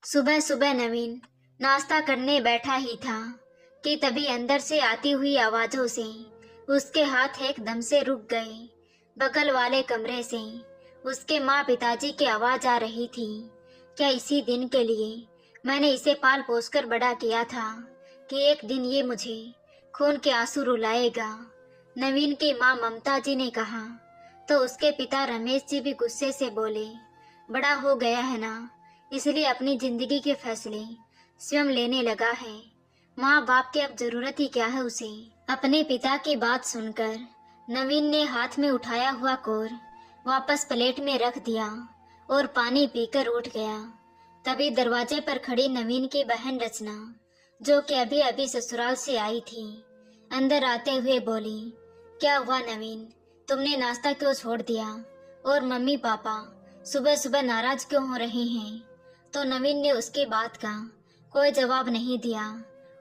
सुबह सुबह नवीन नाश्ता करने बैठा ही था कि तभी अंदर से आती हुई आवाजों से उसके हाथ एकदम से रुक गए। बगल वाले कमरे से उसके माँ पिताजी की आवाज आ रही थी। क्या इसी दिन के लिए मैंने इसे पाल पोस कर बड़ा किया था कि एक दिन ये मुझे खून के आंसू रुलाएगा। नवीन की माँ ममता जी ने कहा तो उसके पिता रमेश जी भी गुस्से से बोले, बड़ा हो गया है ना, इसलिए अपनी जिंदगी के फैसले स्वयं लेने लगा है। माँ बाप की अब जरूरत ही क्या है उसे। अपने पिता की बात सुनकर नवीन ने हाथ में उठाया हुआ कोर वापस प्लेट में रख दिया और पानी पीकर उठ गया। तभी दरवाजे पर खड़ी नवीन की बहन रचना, जो कि अभी अभी ससुराल से आई थी, अंदर आते हुए बोली, क्या हुआ नवीन, तुमने नाश्ता क्यों छोड़ दिया और मम्मी पापा सुबह सुबह नाराज क्यों हो रहे हैं। तो नवीन ने उसकी बात का कोई जवाब नहीं दिया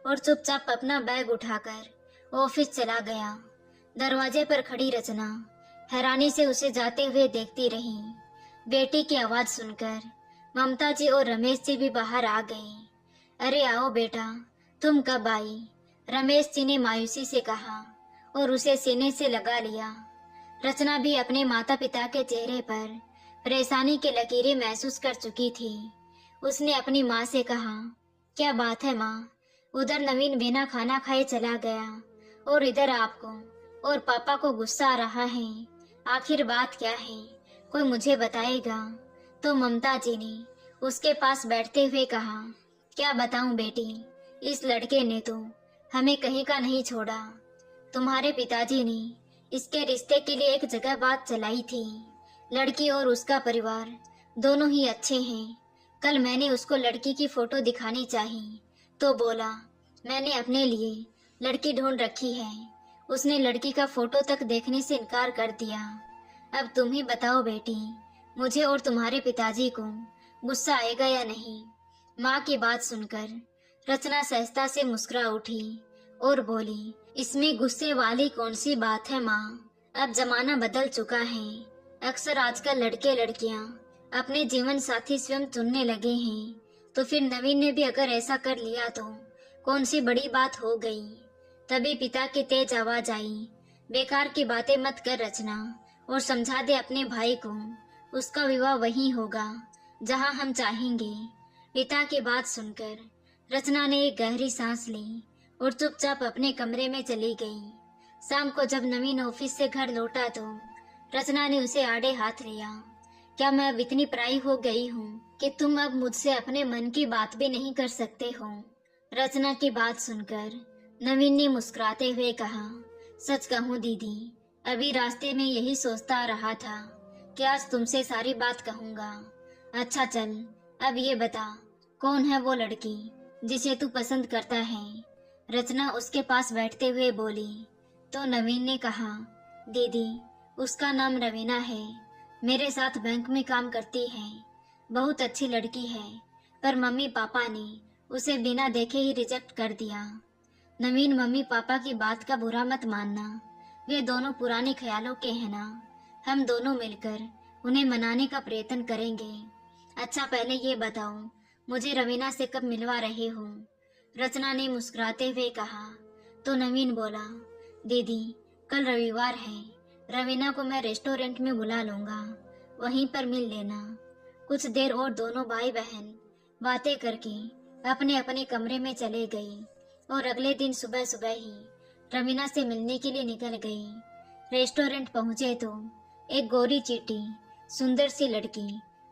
और चुपचाप अपना बैग उठाकर ऑफिस चला गया। दरवाजे पर खड़ी रचना हैरानी से उसे जाते हुए देखती रही। बेटी की आवाज सुनकर ममता जी और रमेश जी भी बाहर आ गए। अरे आओ बेटा, तुम कब आई, रमेश जी ने मायूसी से कहा और उसे सीने से लगा लिया। रचना भी अपने माता पिता के चेहरे पर परेशानी की लकीरें महसूस कर चुकी थी। उसने अपनी माँ से कहा, क्या बात है माँ, उधर नवीन बिना खाना खाए चला गया और इधर आपको और पापा को गुस्सा आ रहा है, आखिर बात क्या है, कोई मुझे बताएगा। तो ममता जी ने उसके पास बैठते हुए कहा, क्या बताऊं बेटी, इस लड़के ने तो हमें कहीं का नहीं छोड़ा। तुम्हारे पिताजी ने इसके रिश्ते के लिए एक जगह बात चलाई थी। लड़की और उसका परिवार दोनों ही अच्छे हैं। कल मैंने उसको लड़की की फोटो दिखानी चाहिए तो बोला, मैंने अपने लिए लड़की ढूंढ रखी है। उसने लड़की का फोटो तक देखने से इनकार कर दिया। अब तुम ही बताओ बेटी, मुझे और तुम्हारे पिताजी को गुस्सा आएगा या नहीं। माँ की बात सुनकर रचना सहजता से मुस्कुरा उठी और बोली, इसमें गुस्से वाली कौन सी बात है माँ, अब जमाना बदल चुका है। अक्सर आजकल लड़के लड़कियाँ अपने जीवन साथी स्वयं चुनने लगे हैं, तो फिर नवीन ने भी अगर ऐसा कर लिया तो कौन सी बड़ी बात हो गई। तभी पिता की तेज आवाज आई, बेकार की बातें मत कर रचना और समझा दे अपने भाई को, उसका विवाह वहीं होगा जहां हम चाहेंगे। पिता की बात सुनकर रचना ने एक गहरी सांस ली और चुपचाप अपने कमरे में चली गई। शाम को जब नवीन ऑफिस से घर लौटा तो रचना ने उसे आड़े हाथ लिया। क्या मैं अब इतनी पराई हो गई हूँ कि तुम अब मुझसे अपने मन की बात भी नहीं कर सकते हो। रचना की बात सुनकर नवीन ने मुस्कुराते हुए कहा, सच कहूँ दीदी, अभी रास्ते में यही सोचता आ रहा था कि आज तुमसे सारी बात कहूँगा। अच्छा चल, अब ये बता, कौन है वो लड़की जिसे तू पसंद करता है। रचना उसके पास बैठते हुए बोली। तो नवीन ने कहा, दीदी, उसका नाम रवीना है, मेरे साथ बैंक में काम करती है, बहुत अच्छी लड़की है, पर मम्मी पापा ने उसे बिना देखे ही रिजेक्ट कर दिया। नवीन, मम्मी पापा की बात का बुरा मत मानना, वे दोनों पुराने ख्यालों के हैं ना, हम दोनों मिलकर उन्हें मनाने का प्रयत्न करेंगे। अच्छा पहले ये बताओ, मुझे रवीना से कब मिलवा रहे हो। रचना ने मुस्कुराते हुए कहा। तो नवीन बोला, दीदी कल रविवार है, रवीना को मैं रेस्टोरेंट में बुला लूंगा, वहीं पर मिल लेना। कुछ देर और दोनों भाई बहन बातें करके अपने अपने कमरे में चले गए और अगले दिन सुबह सुबह ही रवीना से मिलने के लिए निकल गई। रेस्टोरेंट पहुंचे तो एक गोरी चीटी सुंदर सी लड़की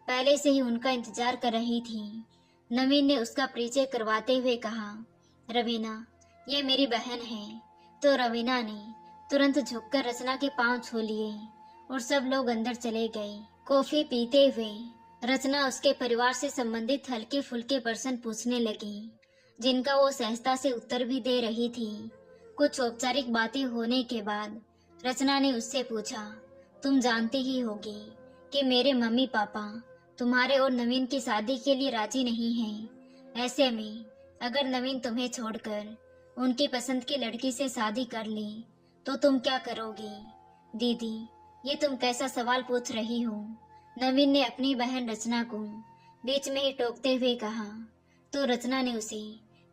पहले से ही उनका इंतजार कर रही थी। नवीन ने उसका परिचय करवाते हुए कहा, रवीना, ये मेरी बहन है। तो रवीना ने तुरंत झुककर रचना के पांव छू लिए और सब लोग अंदर चले गए। कॉफी पीते हुए रचना उसके परिवार से संबंधित हल्के फुल्के प्रश्न पूछने लगी, जिनका वो सहजता से उत्तर भी दे रही थी। कुछ औपचारिक बातें होने के बाद रचना ने उससे पूछा, तुम जानती ही होगी कि मेरे मम्मी पापा तुम्हारे और नवीन की शादी के लिए राजी नहीं हैं। ऐसे में अगर नवीन तुम्हें छोड़कर उनकी पसंद की लड़की से शादी कर ले तो तुम क्या करोगी। दीदी, ये तुम कैसा सवाल पूछ रही हो। नवीन ने अपनी बहन रचना को बीच में ही टोकते हुए कहा। तो रचना ने उसे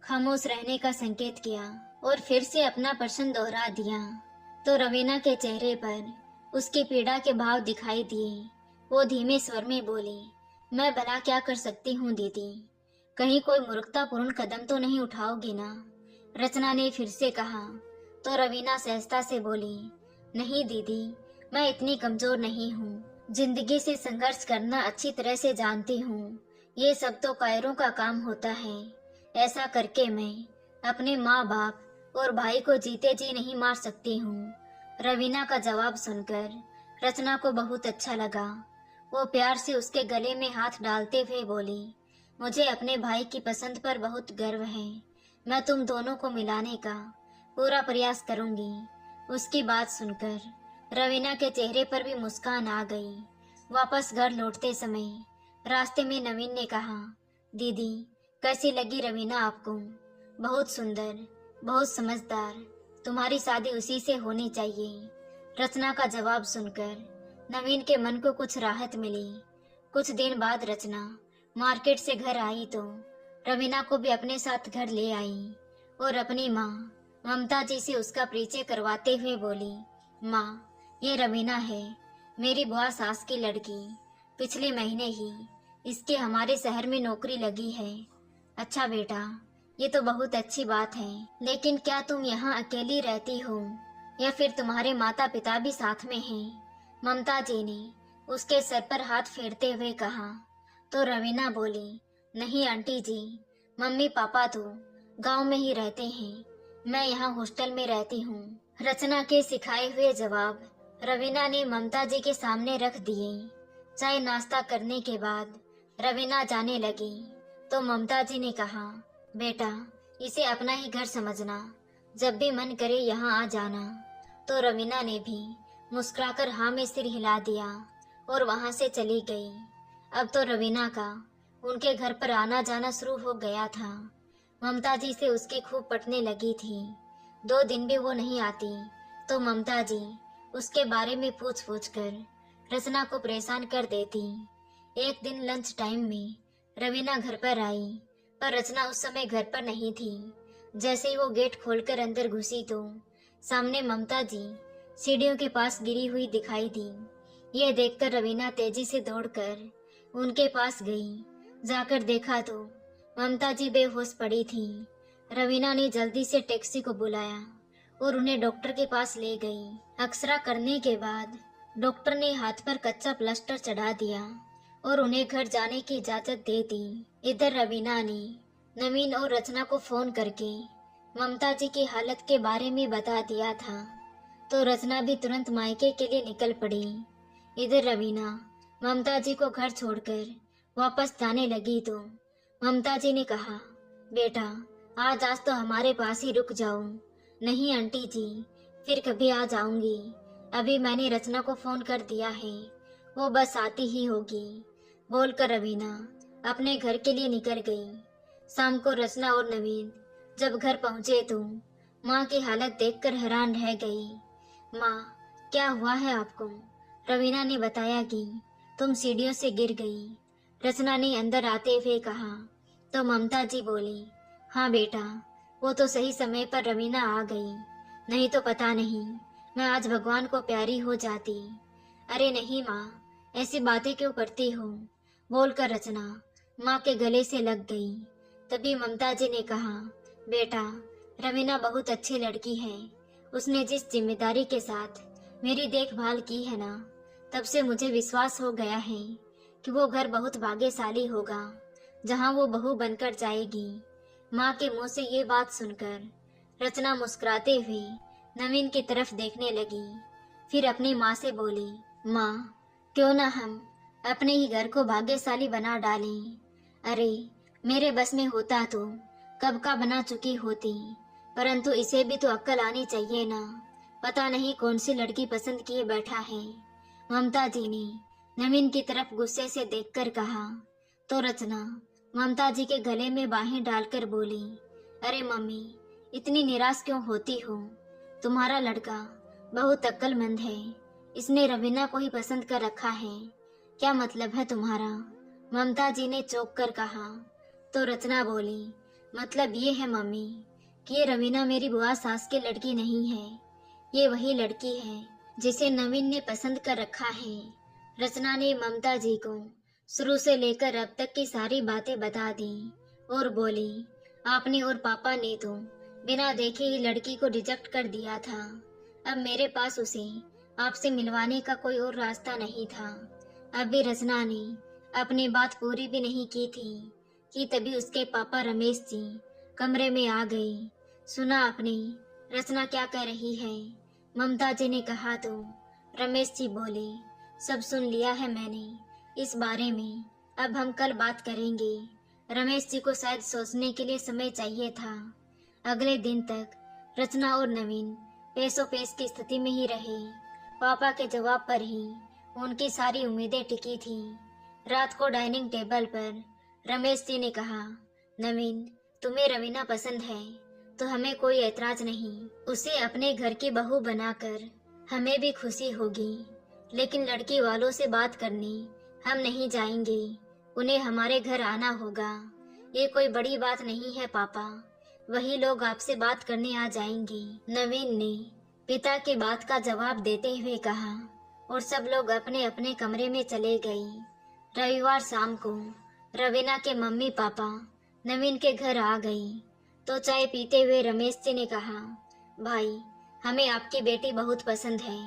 खामोश रहने का संकेत किया और फिर से अपना प्रश्न दोहरा दिया। तो रवीना के चेहरे पर उसकी पीड़ा के भाव दिखाई दिए। वो धीमे स्वर में बोली, मैं भला क्या कर सकती हूँ दीदी, कहीं कोई मूर्खतापूर्ण कदम तो नहीं उठाओगी ना? रचना ने फिर से कहा। तो रवीना सहजता से बोली, नहीं दीदी, मैं इतनी कमजोर नहीं हूँ, जिंदगी से संघर्ष करना अच्छी तरह से जानती हूँ। ये सब तो कायरों का काम होता है। ऐसा करके मैं अपने माँ बाप और भाई को जीते जी नहीं मार सकती हूँ। रवीना का जवाब सुनकर रचना को बहुत अच्छा लगा। वो प्यार से उसके गले में हाथ डालते हुए बोली, मुझे अपने भाई की पसंद पर बहुत गर्व है। मैं तुम दोनों को मिलाने का पूरा प्रयास करूंगी। उसकी बात सुनकर रवीना के चेहरे पर भी मुस्कान आ गई। वापस घर लौटते समय रास्ते में नवीन ने कहा, दीदी कैसी लगी रवीना आपको? बहुत सुंदर, बहुत समझदार, तुम्हारी शादी उसी से होनी चाहिए। रचना का जवाब सुनकर नवीन के मन को कुछ राहत मिली। कुछ दिन बाद रचना मार्केट से घर आई तो रवीना को भी अपने साथ घर ले आई और अपनी माँ ममता जी से उसका परिचय करवाते हुए बोली, माँ ये रवीना है, मेरी बुआ सास की लड़की। पिछले महीने ही इसके हमारे शहर में नौकरी लगी है। अच्छा बेटा, ये तो बहुत अच्छी बात है, लेकिन क्या तुम यहाँ अकेली रहती हो या फिर तुम्हारे माता पिता भी साथ में हैं? ममता जी ने उसके सर पर हाथ फेरते हुए कहा। तो रवीना बोली, नहीं आंटी जी, मम्मी पापा तो गांव में ही रहते हैं, मैं यहाँ हॉस्टल में रहती हूँ। रचना के सिखाए हुए जवाब रवीना ने ममता जी के सामने रख दिए। चाय नाश्ता करने के बाद रवीना जाने लगी तो ममता जी ने कहा, बेटा इसे अपना ही घर समझना, जब भी मन करे यहाँ आ जाना। तो रवीना ने भी मुस्कुराकर हाँ में सिर हिला दिया और वहां से चली गई। अब तो रवीना का उनके घर पर आना जाना शुरू हो गया था। ममता जी से उसकी खूब पटने लगी थी। 2 दिन भी वो नहीं आती तो ममता जी उसके बारे में पूछ पूछ कर रचना को परेशान कर देती। एक दिन लंच टाइम में रवीना घर पर आई, पर रचना उस समय घर पर नहीं थी। जैसे ही वो गेट खोलकर अंदर घुसी तो सामने ममता जी सीढ़ियों के पास गिरी हुई दिखाई दी। ये देखकर रवीना तेजी से दौड़कर उनके पास गई। जाकर देखा तो ममता जी बेहोश पड़ी थी। रवीना ने जल्दी से टैक्सी को बुलाया और उन्हें डॉक्टर के पास ले गई। एक्सरा करने के बाद डॉक्टर ने हाथ पर कच्चा प्लास्टर चढ़ा दिया और उन्हें घर जाने की इजाजत दे दी। इधर रवीना ने नवीन और रचना को फोन करके ममता जी की हालत के बारे में बता दिया था, तो रचना भी तुरंत मायके के लिए निकल पड़ी। इधर रवीना ममता जी को घर छोड़कर वापस जाने लगी तो ममता जी ने कहा, बेटा आज तो हमारे पास ही रुक जाओ। नहीं आंटी जी, फिर कभी आ जाऊंगी। अभी मैंने रचना को फोन कर दिया है, वो बस आती ही होगी, बोलकर रवीना अपने घर के लिए निकल गई। शाम को रचना और नवीन जब घर पहुंचे तो माँ की हालत देखकर हैरान रह गई। माँ क्या हुआ है आपको? रवीना ने बताया कि तुम सीढ़ियों से गिर गई। रचना ने अंदर आते हुए कहा तो ममता जी बोली, हाँ बेटा, वो तो सही समय पर रवीना आ गई, नहीं तो पता नहीं मैं आज भगवान को प्यारी हो जाती। अरे नहीं माँ, ऐसी बातें क्यों करती हो, बोलकर रचना माँ के गले से लग गई। तभी ममता जी ने कहा, बेटा रवीना बहुत अच्छी लड़की है, उसने जिस जिम्मेदारी के साथ मेरी देखभाल की है ना, तब से मुझे विश्वास हो गया है कि वो घर बहुत भाग्यशाली होगा जहाँ वो बहू बनकर जाएगी। माँ के मुंह से ये बात सुनकर रचना मुस्कुराते हुए नवीन की तरफ देखने लगी। फिर अपनी माँ से बोली, माँ क्यों ना हम अपने ही घर को भाग्यशाली बना डालें। अरे मेरे बस में होता तो कब का बना चुकी होती, परंतु इसे भी तो अक्ल आनी चाहिए ना, पता नहीं कौन सी लड़की पसंद किए बैठा है। ममता जी ने नवीन की तरफ गुस्से से देखकर कहा। तो रचना ममता जी के गले में बाहें डालकर बोली, अरे मम्मी इतनी निराश क्यों होती हो, तुम्हारा लड़का बहुत अक्लमंद है, इसने रवीना को ही पसंद कर रखा है, क्या मतलब है तुम्हारा? ममता जी ने चौंक कर कहा। तो रचना बोली, मतलब ये है मम्मी कि ये रवीना मेरी बुआ सास की लड़की नहीं है, ये वही लड़की है जिसे नवीन ने पसंद कर रखा है। रचना ने ममता जी को शुरू से लेकर अब तक की सारी बातें बता दी और बोली, आपने और पापा ने तो बिना देखे ही लड़की को रिजेक्ट कर दिया था। अब मेरे पास उसे आपसे मिलवाने का कोई और रास्ता नहीं था। अभी रचना ने अपनी बात पूरी भी नहीं की थी कि तभी उसके पापा रमेश जी कमरे में आ गए। सुना आपने रचना क्या कह रही है? ममता जी ने कहा तो रमेश जी बोले, सब सुन लिया है मैंने इस बारे में, अब हम कल बात करेंगे। रमेश जी को शायद सोचने के लिए समय चाहिए था। अगले दिन तक रचना और नवीन पेशो पेश की स्थिति में ही रहे। पापा के जवाब पर ही उनकी सारी उम्मीदें टिकी थी। रात को डाइनिंग टेबल पर रमेश जी ने कहा, नवीन तुम्हें रवीना पसंद है तो हमें कोई ऐतराज नहीं, उसे अपने घर की बहू बनाकर हमें भी खुशी होगी, लेकिन लड़की वालों से बात करने हम नहीं जाएंगे, उन्हें हमारे घर आना होगा। ये कोई बड़ी बात नहीं है पापा, वही लोग आपसे बात करने आ जाएंगे। नवीन ने पिता की बात का जवाब देते हुए कहा और सब लोग अपने अपने कमरे में चले गए। रविवार शाम को रवीना के मम्मी पापा नवीन के घर आ गई तो चाय पीते हुए रमेश जी ने कहा, भाई हमें आपकी बेटी बहुत पसंद है,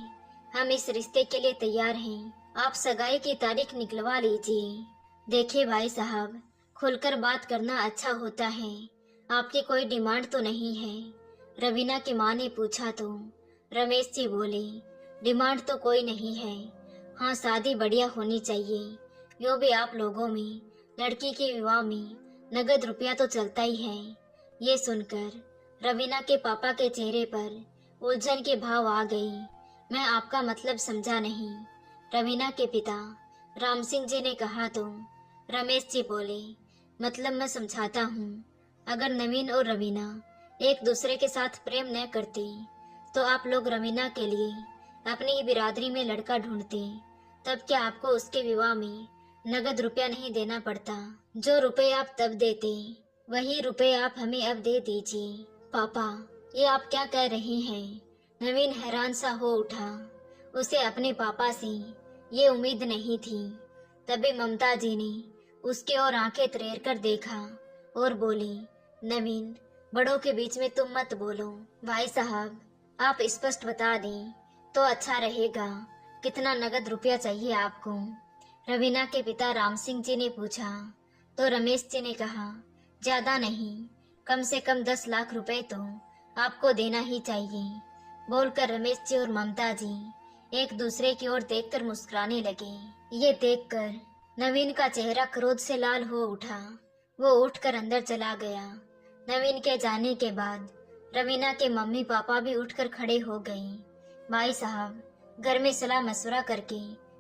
हम इस रिश्ते के लिए तैयार हैं, आप सगाई की तारीख निकलवा लीजिए। देखिए भाई साहब, खुलकर बात करना अच्छा होता है, आपकी कोई डिमांड तो नहीं है? रवीना की माँ ने पूछा तो रमेश जी बोले, डिमांड तो कोई नहीं है, हाँ शादी बढ़िया होनी चाहिए, यो भी आप लोगों में लड़की के विवाह में नगद रुपया तो चलता ही है। ये सुनकर रवीना के पापा के चेहरे पर उलझन के भाव आ गई। मैं आपका मतलब समझा नहीं, रवीना के पिता राम सिंह जी ने कहा तो रमेश जी बोले, मतलब मैं समझाता हूँ, अगर नवीन और रवीना एक दूसरे के साथ प्रेम न करते तो आप लोग रवीना के लिए अपनी ही बिरादरी में लड़का ढूंढते, तब क्या आपको उसके विवाह में नगद रुपया नहीं देना पड़ता? जो रुपए आप तब देते वही रुपए आप हमें अब दे दीजिए। पापा ये आप क्या कह रहे हैं? नवीन हैरान सा हो उठा, उसे अपने पापा से ये उम्मीद नहीं थी। तभी ममता जी ने उसकी ओर आंखें तरेर कर देखा और बोली, नवीन बड़ों के बीच में तुम मत बोलो। भाई साहब आप स्पष्ट बता दें तो अच्छा रहेगा, कितना नगद रुपया चाहिए आपको? रवीना के पिता राम सिंह जी ने पूछा तो रमेश जी ने कहा, ज्यादा नहीं, कम से कम 10 लाख रुपए तो आपको देना ही चाहिए। बोलकर रमेश जी और ममता जी एक दूसरे की ओर देखकर मुस्कुराने लगे। ये देखकर नवीन का चेहरा क्रोध से लाल हो उठा, वो उठकर अंदर चला गया। नवीन के जाने के बाद रवीना के मम्मी पापा भी उठकर खड़े हो गए। भाई साहब घर में सलाह मशवरा करके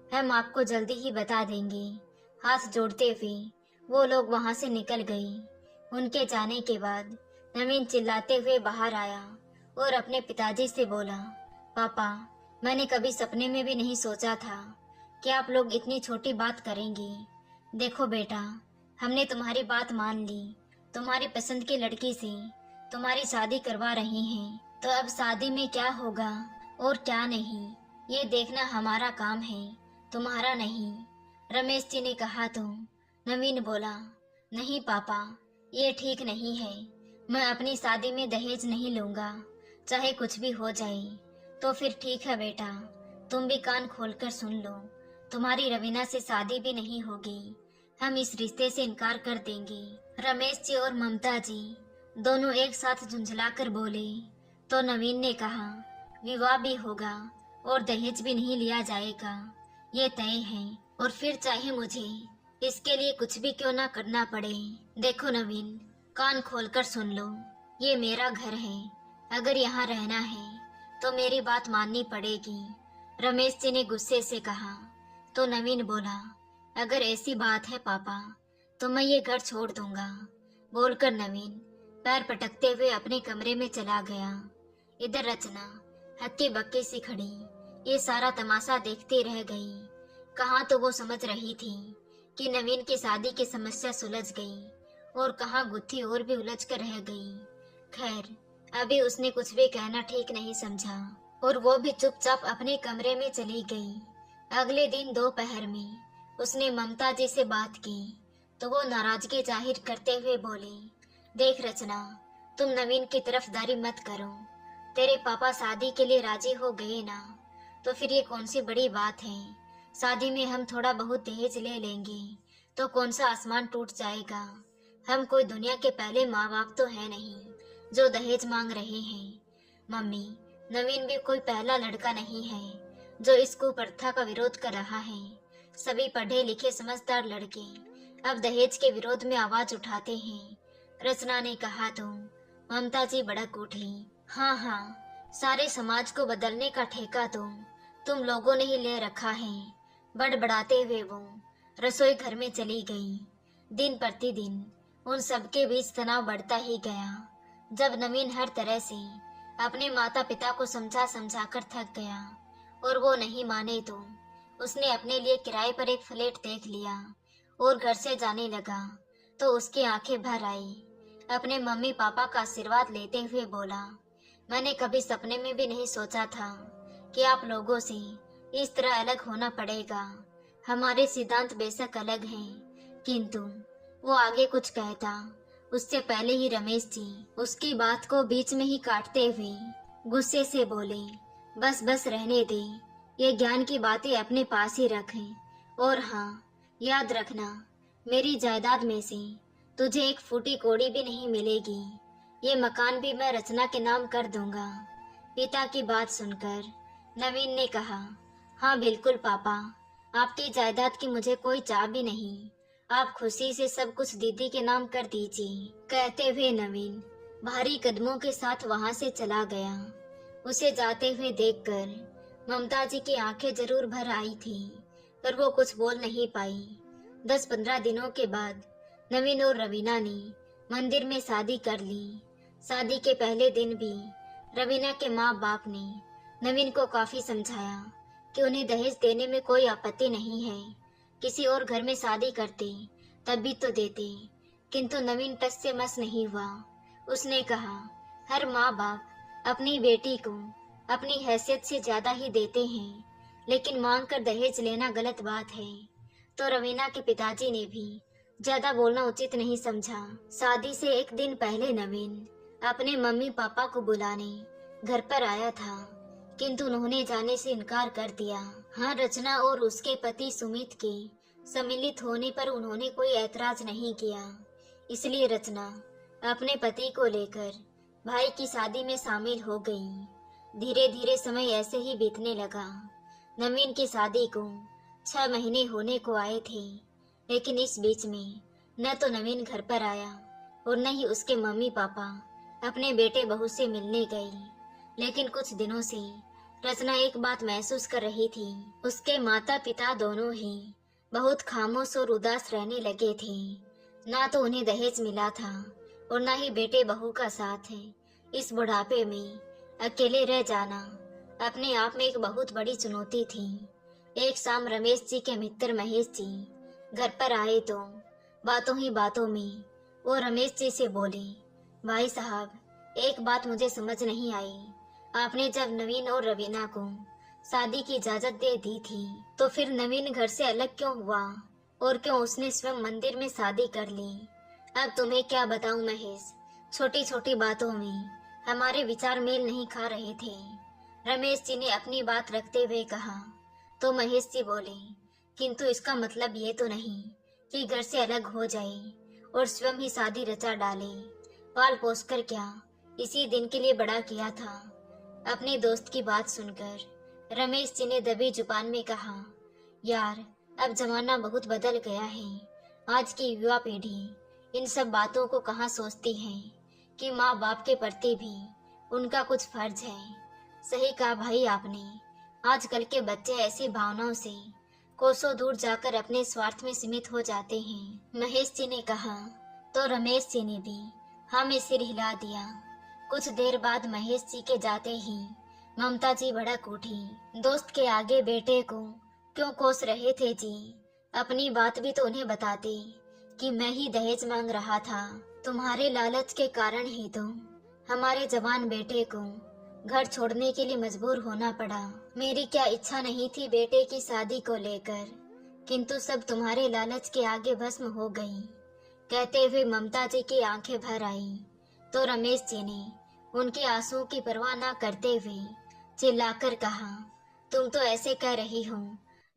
हम आपको जल्दी ही बता देंगे। हाथ जोड़ते हुए वो लोग वहां से निकल गए। उनके जाने के बाद नवीन चिल्लाते हुए बाहर आया और अपने पिताजी से बोला, पापा मैंने कभी सपने में भी नहीं सोचा था कि आप लोग इतनी छोटी बात करेंगे। देखो बेटा, हमने तुम्हारी बात मान ली, तुम्हारी पसंद की लड़की से तुम्हारी शादी करवा रहे हैं, तो अब शादी में क्या होगा और क्या नहीं ये देखना हमारा काम है, तुम्हारा नहीं। रमेश जी ने कहा तो नवीन बोला, नहीं पापा ये ठीक नहीं है, मैं अपनी शादी में दहेज नहीं लूंगा, चाहे कुछ भी हो जाए। तो फिर ठीक है बेटा, तुम भी कान खोलकर सुन लो, तुम्हारी रवीना से शादी भी नहीं होगी, हम इस रिश्ते से इनकार कर देंगे। रमेश जी और ममता जी दोनों एक साथ झुंझलाकर बोले तो नवीन ने कहा, विवाह भी होगा और दहेज भी नहीं लिया जाएगा, ये तय है, और फिर चाहे मुझे इसके लिए कुछ भी क्यों ना करना पड़े। देखो नवीन, कान खोलकर सुन लो, ये मेरा घर है, अगर यहाँ रहना है तो मेरी बात माननी पड़ेगी। रमेश जी ने गुस्से से कहा तो नवीन बोला, अगर ऐसी बात है पापा तो मैं ये घर छोड़ दूंगा। बोलकर नवीन पैर पटकते हुए अपने कमरे में चला गया। इधर रचना हक्की बक्की सी खड़ी ये सारा तमाशा देखती रह गई। कहाँ तो वो समझ रही थी कि नवीन की शादी की समस्या सुलझ गई और कहाँ गुत्थी और भी उलझ कर रह गई। खैर, अभी उसने कुछ भी कहना ठीक नहीं समझा और वो भी चुपचाप अपने कमरे में चली गई। अगले दिन दोपहर में उसने ममता जी से बात की तो वो नाराजगी जाहिर करते हुए बोली, देख रचना, तुम नवीन की तरफदारी मत करो। तेरे पापा शादी के लिए राजी हो गए ना, तो फिर ये कौन सी बड़ी बात है। शादी में हम थोड़ा बहुत दहेज ले लेंगे तो कौन सा आसमान टूट जाएगा। हम कोई दुनिया के पहले माँ बाप तो है नहीं जो दहेज मांग रहे हैं। मम्मी, नवीन भी कोई पहला लड़का नहीं है जो इस कुप्रथा का विरोध कर रहा है। सभी पढ़े लिखे समझदार लड़के अब दहेज के विरोध में आवाज उठाते हैं। रचना ने कहा तो ममता जी भड़क उठी। हाँ हाँ, सारे समाज को बदलने का ठेका तो तुम लोगों ने ही ले रखा है। बड़बड़ाते हुए वो रसोई घर में चली गई। दिन प्रतिदिन उन सबके बीच तनाव बढ़ता ही गया। जब नवीन हर तरह से अपने माता पिता को समझा समझा कर थक गया और वो नहीं माने तो उसने अपने लिए किराए पर एक फ्लैट देख लिया और घर से जाने लगा तो उसकी आंखें भर आई। अपने मम्मी पापा का आशीर्वाद लेते हुए बोला, मैंने कभी सपने में भी नहीं सोचा था कि आप लोगों से इस तरह अलग होना पड़ेगा। हमारे सिद्धांत बेशक अलग हैं, किंतु वो आगे कुछ कहता उससे पहले ही रमेश जी उसकी बात को बीच में ही काटते हुए गुस्से से बोले, बस बस रहने दे, ये ज्ञान की बातें अपने पास ही रखें। और हाँ, याद रखना, मेरी जायदाद में से तुझे एक फूटी कौड़ी भी नहीं मिलेगी। ये मकान भी मैं रचना के नाम कर दूंगा। पिता की बात सुनकर नवीन ने कहा, हाँ बिल्कुल पापा, आपकी जायदाद की मुझे कोई चाह भी नहीं। आप खुशी से सब कुछ दीदी के नाम कर दीजिए। कहते हुए नवीन भारी कदमों के साथ वहां से चला गया। उसे जाते हुए देखकर ममता जी की आंखें जरूर भर आई थी, पर वो कुछ बोल नहीं पाई। 10-15 दिनों के बाद नवीन और रवीना ने मंदिर में शादी कर ली। शादी के पहले दिन भी रवीना के माँ बाप ने नवीन को काफी समझाया कि उन्हें दहेज देने में कोई आपत्ति नहीं है। किसी और घर में शादी करते तब भी तो देते, किंतु नवीन टस से मस नहीं हुआ। उसने कहा, हर माँ बाप अपनी बेटी को अपनी हैसियत से ज्यादा ही देते हैं, लेकिन मांग कर दहेज लेना गलत बात है। तो रवीना के पिताजी ने भी ज्यादा बोलना उचित नहीं समझा। शादी से एक दिन पहले नवीन अपने मम्मी पापा को बुलाने घर पर आया था, किंतु उन्होंने जाने से इनकार कर दिया। हाँ, रचना और उसके पति सुमित के सम्मिलित होने पर उन्होंने कोई ऐतराज नहीं किया, इसलिए रचना अपने पति को लेकर भाई की शादी में शामिल हो गई। धीरे धीरे समय ऐसे ही बीतने लगा। नवीन की शादी को 6 महीने होने को आए थे, लेकिन इस बीच में न तो नवीन घर पर आया और न ही उसके मम्मी पापा अपने बेटे बहू से मिलने गई। लेकिन कुछ दिनों से रचना एक बात महसूस कर रही थी, उसके माता पिता दोनों ही बहुत खामोश और उदास रहने लगे थे। ना तो उन्हें दहेज मिला था और ना ही बेटे बहू का साथ है। इस बुढ़ापे में अकेले रह जाना अपने आप में एक बहुत बड़ी चुनौती थी। एक शाम रमेश जी के मित्र महेश जी घर पर आए तो बातों ही बातों में वो रमेश जी से बोले, भाई साहब, एक बात मुझे समझ नहीं आई। आपने जब नवीन और रवीना को शादी की इजाजत दे दी थी तो फिर नवीन घर से अलग क्यों हुआ और क्यों उसने स्वयं मंदिर में शादी कर ली। अब तुम्हें क्या बताऊं महेश, छोटी छोटी बातों में हमारे विचार मेल नहीं खा रहे थे। रमेश जी ने अपनी बात रखते हुए कहा तो महेश जी बोले, किंतु इसका मतलब ये तो नहीं कि घर से अलग हो जाए और स्वयं ही शादी रचा डाले। पाल पोस कर क्या, इसी दिन के लिए बड़ा किया था। अपने दोस्त की बात सुनकर रमेश जी ने दबी जुबान में कहा, यार अब जमाना बहुत बदल गया है। आज की युवा पीढ़ी इन सब बातों को कहाँ सोचती है कि माँ बाप के प्रति भी उनका कुछ फर्ज है। सही कहा भाई आपने, आजकल के बच्चे ऐसी भावनाओं से कोसों दूर जाकर अपने स्वार्थ में सीमित हो जाते हैं। महेश जी ने कहा तो रमेश जी ने भी हाँ में सिर हिला दिया। कुछ देर बाद महेश जी के जाते ही ममता जी भड़क उठी। दोस्त के आगे बेटे को क्यों कोस रहे थे जी? अपनी बात भी तो उन्हें बताते कि मैं ही दहेज मांग रहा था। तुम्हारे लालच के कारण ही तो हमारे जवान बेटे को घर छोड़ने के लिए मजबूर होना पड़ा। मेरी क्या इच्छा नहीं थी बेटे की शादी को लेकर, किंतु सब तुम्हारे लालच के आगे भस्म हो गई। कहते हुए ममता जी की आंखें भर आई तो रमेश जी ने उनके आंसुओं की परवाह न करते हुए चिल्लाकर कहा, तुम तो ऐसे कह रही हो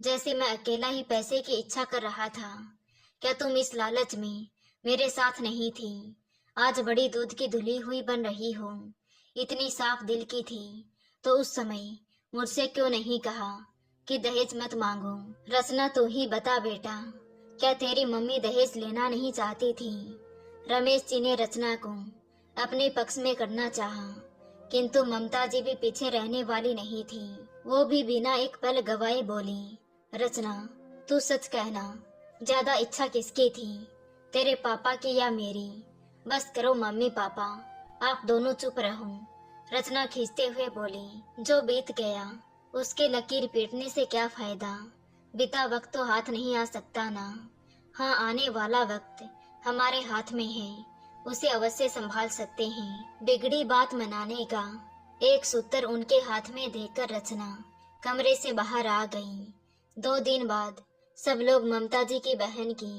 जैसे मैं अकेला ही पैसे की इच्छा कर रहा था। क्या तुम इस लालच में मेरे साथ नहीं थी? आज बड़ी दूध की धुली हुई बन रही हो। इतनी साफ दिल की थी तो उस समय मुझसे क्यों नहीं कहा कि दहेज मत मांगो? रचना तू ही बता बेटा, क्या तेरी मम्मी दहेज लेना नहीं चाहती थी? रमेश जी ने रचना को अपने पक्ष में करना चाहा, किंतु ममता जी भी पीछे रहने वाली नहीं थी। वो भी बिना एक पल गवाए बोली, रचना तू सच कहना, ज्यादा इच्छा किसकी थी, तेरे पापा की या मेरी? बस करो मम्मी पापा, आप दोनों चुप रहो। रचना खींचते हुए बोली, जो बीत गया उसके लकीर पीटने से क्या फायदा? बीता वक्त तो हाथ नहीं आ सकता ना। हाँ, आने वाला वक्त हमारे हाथ में है, उसे अवश्य संभाल सकते हैं। बिगड़ी बात मनाने का एक सूत्र उनके हाथ में देकर रचना कमरे से बाहर आ गई। 2 दिन बाद सब लोग ममता जी की बहन की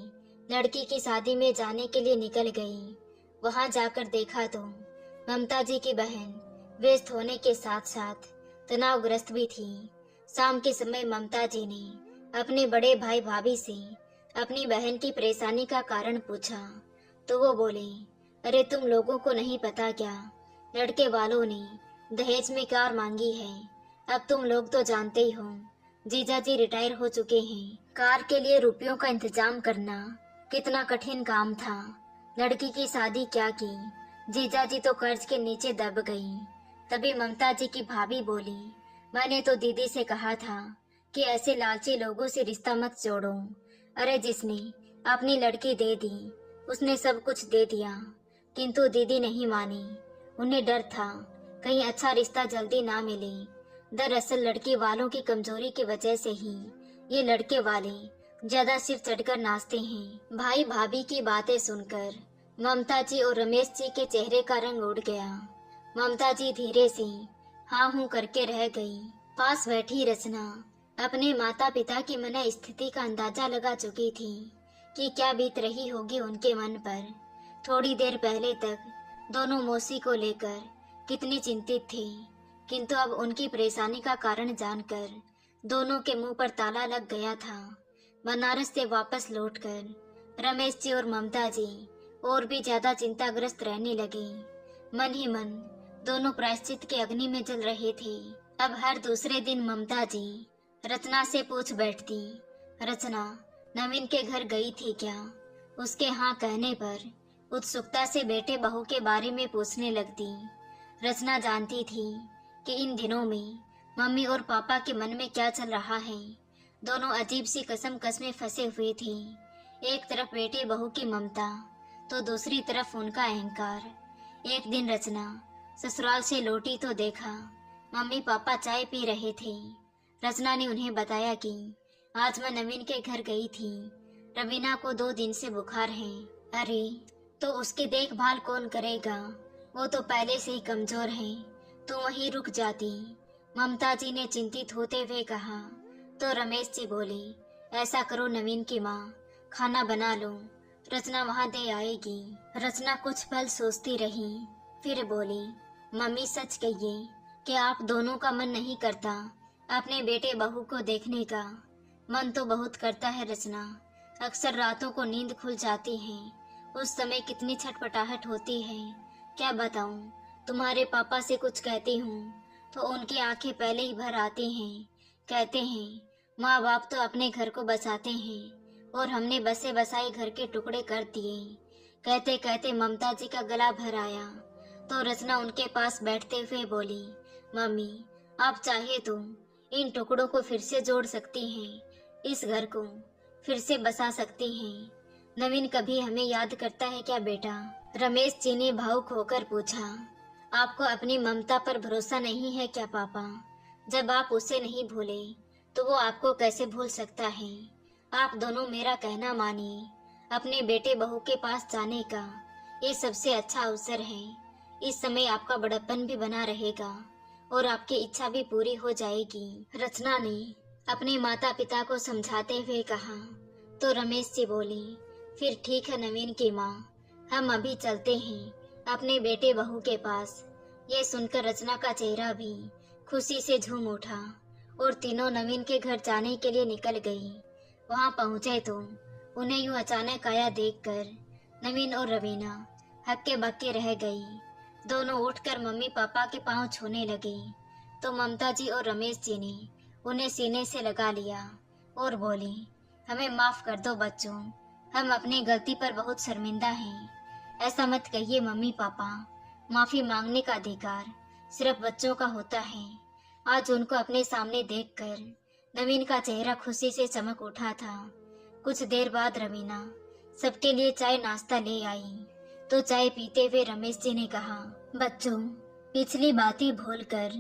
लड़की की शादी में जाने के लिए निकल गई। वहां जाकर देखा तो ममता जी की बहन व्यस्त होने के साथ साथ तनावग्रस्त भी थी। शाम के समय ममता जी ने अपने बड़े भाई भाभी से अपनी बहन की परेशानी का कारण पूछा तो वो बोले, अरे तुम लोगों को नहीं पता क्या, लड़के वालों ने दहेज में कार मांगी है। अब तुम लोग तो जानते ही हो, जीजा जी रिटायर हो चुके हैं। कार के लिए रुपयों का इंतजाम करना कितना कठिन काम था। लड़की की शादी क्या की, जीजा जी तो कर्ज के नीचे दब गई। तभी ममता जी की भाभी बोली, मैंने तो दीदी से कहा था कि ऐसे लालची लोगों से रिश्ता मत जोड़ो। अरे जिसने अपनी लड़की दे दी उसने सब कुछ दे दिया, किंतु दीदी नहीं मानी। उन्हें डर था कहीं अच्छा रिश्ता जल्दी ना मिले। दरअसल लड़के वालों की कमजोरी की वजह से ही ये लड़के वाले ज्यादा सिर चढ़कर नाचते हैं। भाई भाभी की बातें सुनकर ममता जी और रमेश जी के चेहरे का रंग उड़ गया। ममता जी धीरे से हाँ हूँ करके रह गई। पास बैठी रचना अपने माता पिता की मन स्थिति का अंदाजा लगा चुकी थी कि क्या बीत रही होगी उनके मन पर। थोड़ी देर पहले तक दोनों मौसी को लेकर कितनी चिंतित थी, किंतु अब उनकी परेशानी का कारण जानकर दोनों के मुंह पर ताला लग गया था। बनारस से वापस लौटकर रमेश जी और ममता जी और भी ज्यादा चिंताग्रस्त रहने लगे। मन ही मन दोनों प्रायश्चित के अग्नि में जल रहे थे। अब हर दूसरे दिन ममता जी रचना से पूछ बैठती, रचना नवीन के घर गई थी क्या? उसके हाँ कहने पर उत्सुकता से बेटे बहू के बारे में पूछने लगती। रचना जानती थी कि इन दिनों में मम्मी और पापा के मन में क्या चल रहा है। दोनों अजीब सी कसम में फंसे हुए थे। एक तरफ बेटे बहू की ममता तो दूसरी तरफ उनका अहंकार। एक दिन रचना ससुराल से लौटी तो देखा मम्मी पापा चाय पी रहे थे। रचना ने उन्हें बताया कि आज मैं नवीन के घर गई थी, रवीना को 2 दिन से बुखार है। अरे तो उसकी देखभाल कौन करेगा, वो तो पहले से ही कमजोर है, तो वहीं रुक जाती। ममता जी ने चिंतित होते हुए कहा तो रमेश जी बोले, ऐसा करो नवीन की माँ खाना बना लो, रचना वहाँ दे आएगी। रचना कुछ पल सोचती रही, फिर बोली, मम्मी सच कहिए कि आप दोनों का मन नहीं करता अपने बेटे बहू को देखने का? मन तो बहुत करता है रचना, अक्सर रातों को नींद खुल जाती है, उस समय कितनी छटपटाहट होती है। क्या बताऊं, तुम्हारे पापा से कुछ कहती हूँ तो उनकी आंखें पहले ही भर आती हैं। कहते हैं माँ बाप तो अपने घर को बसाते हैं और हमने बसे बसाए घर के टुकड़े कर दिए। कहते कहते ममता जी का गला भर आया तो रचना उनके पास बैठते हुए बोली, मम्मी आप चाहे तो इन टुकड़ों को फिर से जोड़ सकती हैं, इस घर को फिर से बसा सकती हैं। नवीन कभी हमें याद करता है क्या बेटा? रमेश जी ने भावुक होकर पूछा। आपको अपनी ममता पर भरोसा नहीं है क्या पापा? जब आप उसे नहीं भूले तो वो आपको कैसे भूल सकता है? आप दोनों मेरा कहना मानिए। अपने बेटे बहू के पास जाने का ये सबसे अच्छा अवसर है। इस समय आपका बड़प्पन भी बना रहेगा और आपकी इच्छा भी पूरी हो जाएगी। रचना ने अपने माता पिता को समझाते हुए कहा तो रमेश जी बोली, फिर ठीक है नवीन की माँ, हम अभी चलते हैं अपने बेटे बहू के पास। ये सुनकर रचना का चेहरा भी खुशी से झूम उठा और तीनों नवीन के घर जाने के लिए निकल गई। वहां पहुंचे तो उन्हें यूं अचानक आया देखकर नवीन और रवीना हक्के बक्के रह गई। दोनों उठकर मम्मी पापा के पांव छूने लगे तो ममता जी और रमेश जी ने उन्हें सीने से लगा लिया और बोली, हमें माफ कर दो बच्चों, हम अपनी गलती पर बहुत शर्मिंदा हैं। ऐसा मत कहिए मम्मी पापा, माफी मांगने का अधिकार सिर्फ बच्चों का होता है। आज उनको अपने सामने देखकर नवीन का चेहरा खुशी से चमक उठा था। कुछ देर बाद रवीना सबके लिए चाय नाश्ता ले आई तो चाय पीते हुए रमेश जी ने कहा, बच्चों पिछली बातें भूलकर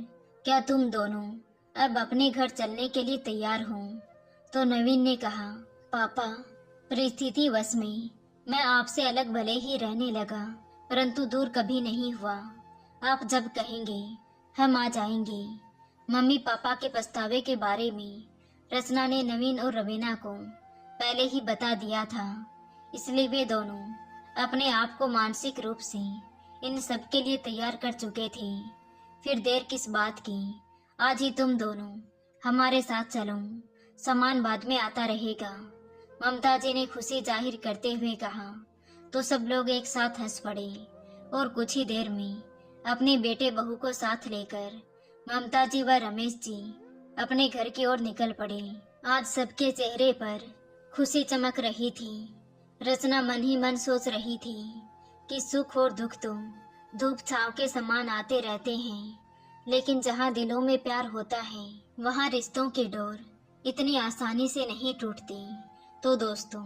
क्या तुम दोनों अब अपने घर चलने के लिए तैयार हो? तो नवीन ने कहा, पापा परिस्थिति वश में मैं आपसे अलग भले ही रहने लगा परंतु दूर कभी नहीं हुआ। आप जब कहेंगे हम आ जाएंगे। मम्मी पापा के पछतावे के बारे में रचना ने नवीन और रवीना को पहले ही बता दिया था, इसलिए वे दोनों अपने आप को मानसिक रूप से इन सब के लिए तैयार कर चुके थे। फिर देर किस बात की, आज ही तुम दोनों हमारे साथ चलो, सामान बाद में आता रहेगा। ममता जी ने खुशी जाहिर करते हुए कहा तो सब लोग एक साथ हंस पड़े और कुछ ही देर में अपने बेटे बहू को साथ लेकर ममता जी व रमेश जी अपने घर की ओर निकल पड़े। आज सबके चेहरे पर खुशी चमक रही थी। रचना मन ही मन सोच रही थी कि सुख और दुख तो धूप छांव के समान आते रहते हैं, लेकिन जहाँ दिलों में प्यार होता है वहाँ रिश्तों की डोर इतनी आसानी से नहीं टूटती। तो दोस्तों,